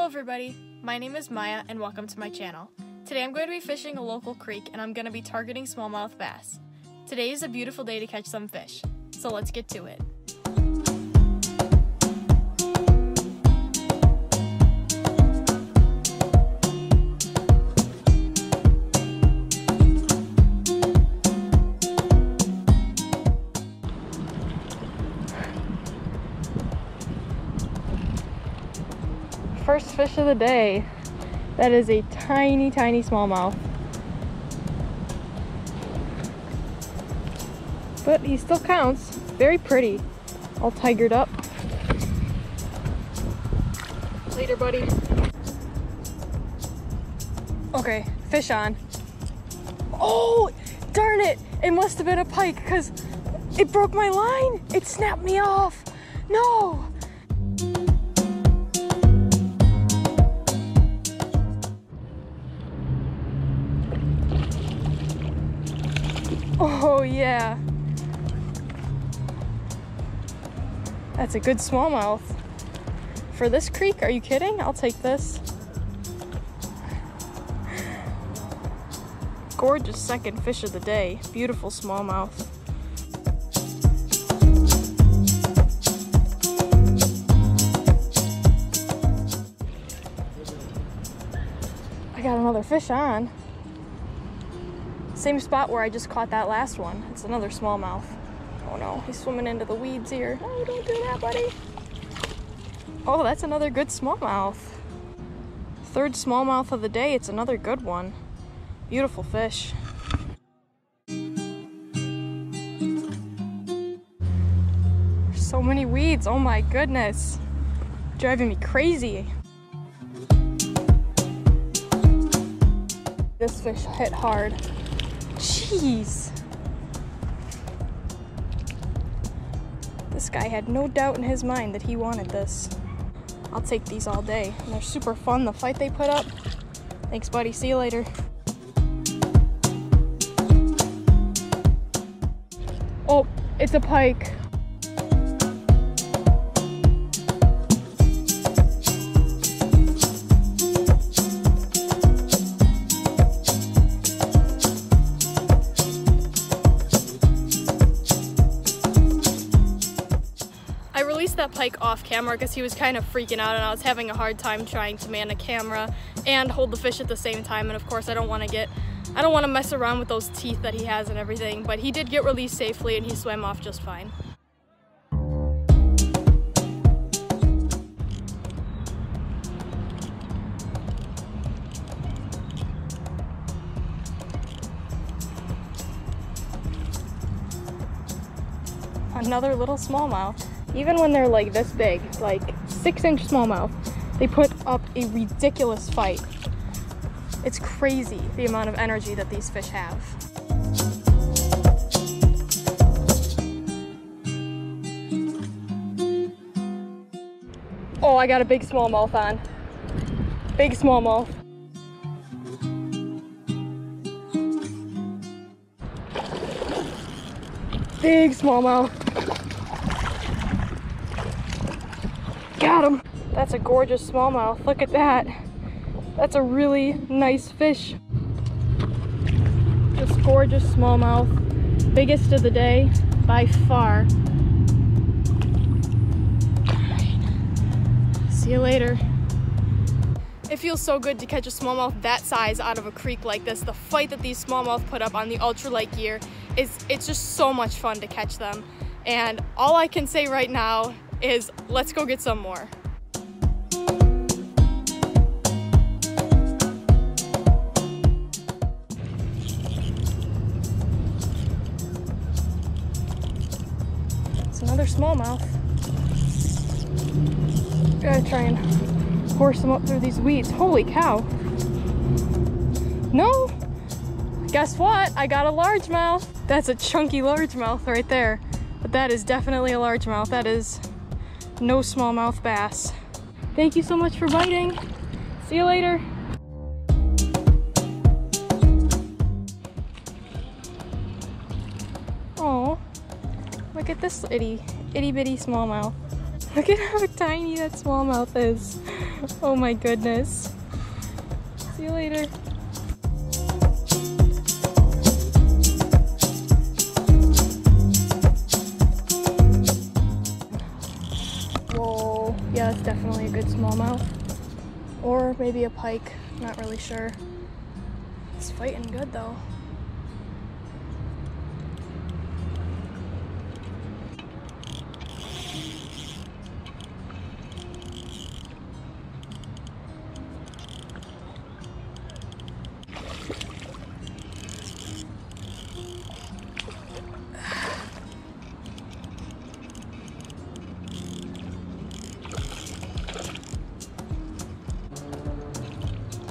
everybody, my name is Maya and welcome to my channel. Today I'm going to be fishing a local creek and I'm going to be targeting smallmouth bass. Today is a beautiful day to catch some fish, so let's get to it. First fish of the day. That is a tiny, tiny smallmouth. But he still counts. Very pretty. All tigered up. Later, buddy. Okay, fish on. Oh, darn it! It must have been a pike because it broke my line. It snapped me off. No! Oh yeah, that's a good smallmouth. For this creek, are you kidding? I'll take this. Gorgeous second fish of the day. Beautiful smallmouth. I got another fish on. Same spot where I just caught that last one. It's another smallmouth. Oh no, he's swimming into the weeds here. Oh, don't do that, buddy. Oh, that's another good smallmouth. Third smallmouth of the day. It's another good one. Beautiful fish. So many weeds. Oh my goodness. Driving me crazy. This fish hit hard. Jeez. This guy had no doubt in his mind that he wanted this. I'll take these all day. And they're super fun, the fight they put up. Thanks, buddy. See you later. Oh, it's a pike. I released that pike off camera because he was kind of freaking out and I was having a hard time trying to man a camera and hold the fish at the same time, and of course I don't want to mess around with those teeth that he has and everything, but he did get released safely and he swam off just fine. Another little smallmouth. Even when they're like this big, like 6-inch smallmouth, they put up a ridiculous fight. It's crazy the amount of energy that these fish have. Oh, I got a big smallmouth on. Big smallmouth. Big smallmouth. Got him. That's a gorgeous smallmouth. Look at that. That's a really nice fish. Just gorgeous smallmouth. Biggest of the day by far. Alright. See you later. It feels so good to catch a smallmouth that size out of a creek like this. The fight that these smallmouth put up on the ultralight gear it's just so much fun to catch them. And all I can say right now is let's go get some more. It's another smallmouth. Gotta try and horse them up through these weeds. Holy cow. No? Guess what? I got a largemouth. That's a chunky largemouth right there. But that is definitely a largemouth. That is no smallmouth bass. Thank you so much for biting. See you later. Oh, look at this itty bitty smallmouth. Look at how tiny that smallmouth is. Oh my goodness. See you later. Whoa, yeah, that's definitely a good smallmouth. Or maybe a pike, not really sure. It's fighting good though.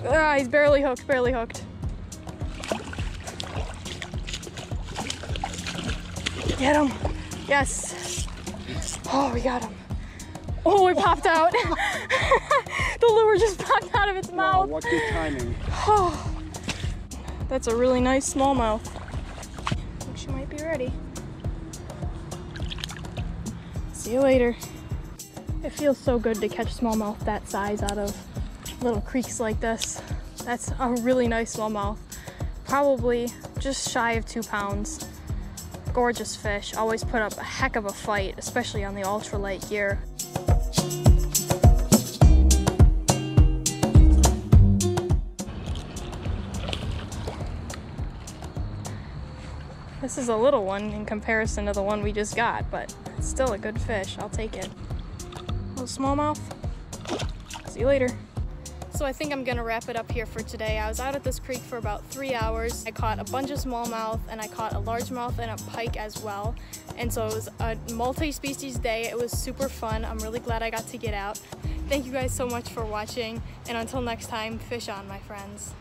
Ah, he's barely hooked, barely hooked. Get him. Yes. Oh, we got him. Oh, it popped out. The lure just popped out of its mouth. Wow, what good timing. Oh, that's a really nice smallmouth. I think she might be ready. See you later. It feels so good to catch smallmouth that size out of little creeks like this. That's a really nice smallmouth. Probably just shy of 2 pounds. Gorgeous fish. Always put up a heck of a fight, especially on the ultralight gear. This is a little one in comparison to the one we just got, but it's still a good fish. I'll take it. Little smallmouth. See you later. So I think I'm gonna wrap it up here for today. I was out at this creek for about 3 hours. I caught a bunch of smallmouth and I caught a largemouth and a pike as well. And so it was a multi-species day. It was super fun. I'm really glad I got to get out. Thank you guys so much for watching. And until next time, fish on, my friends.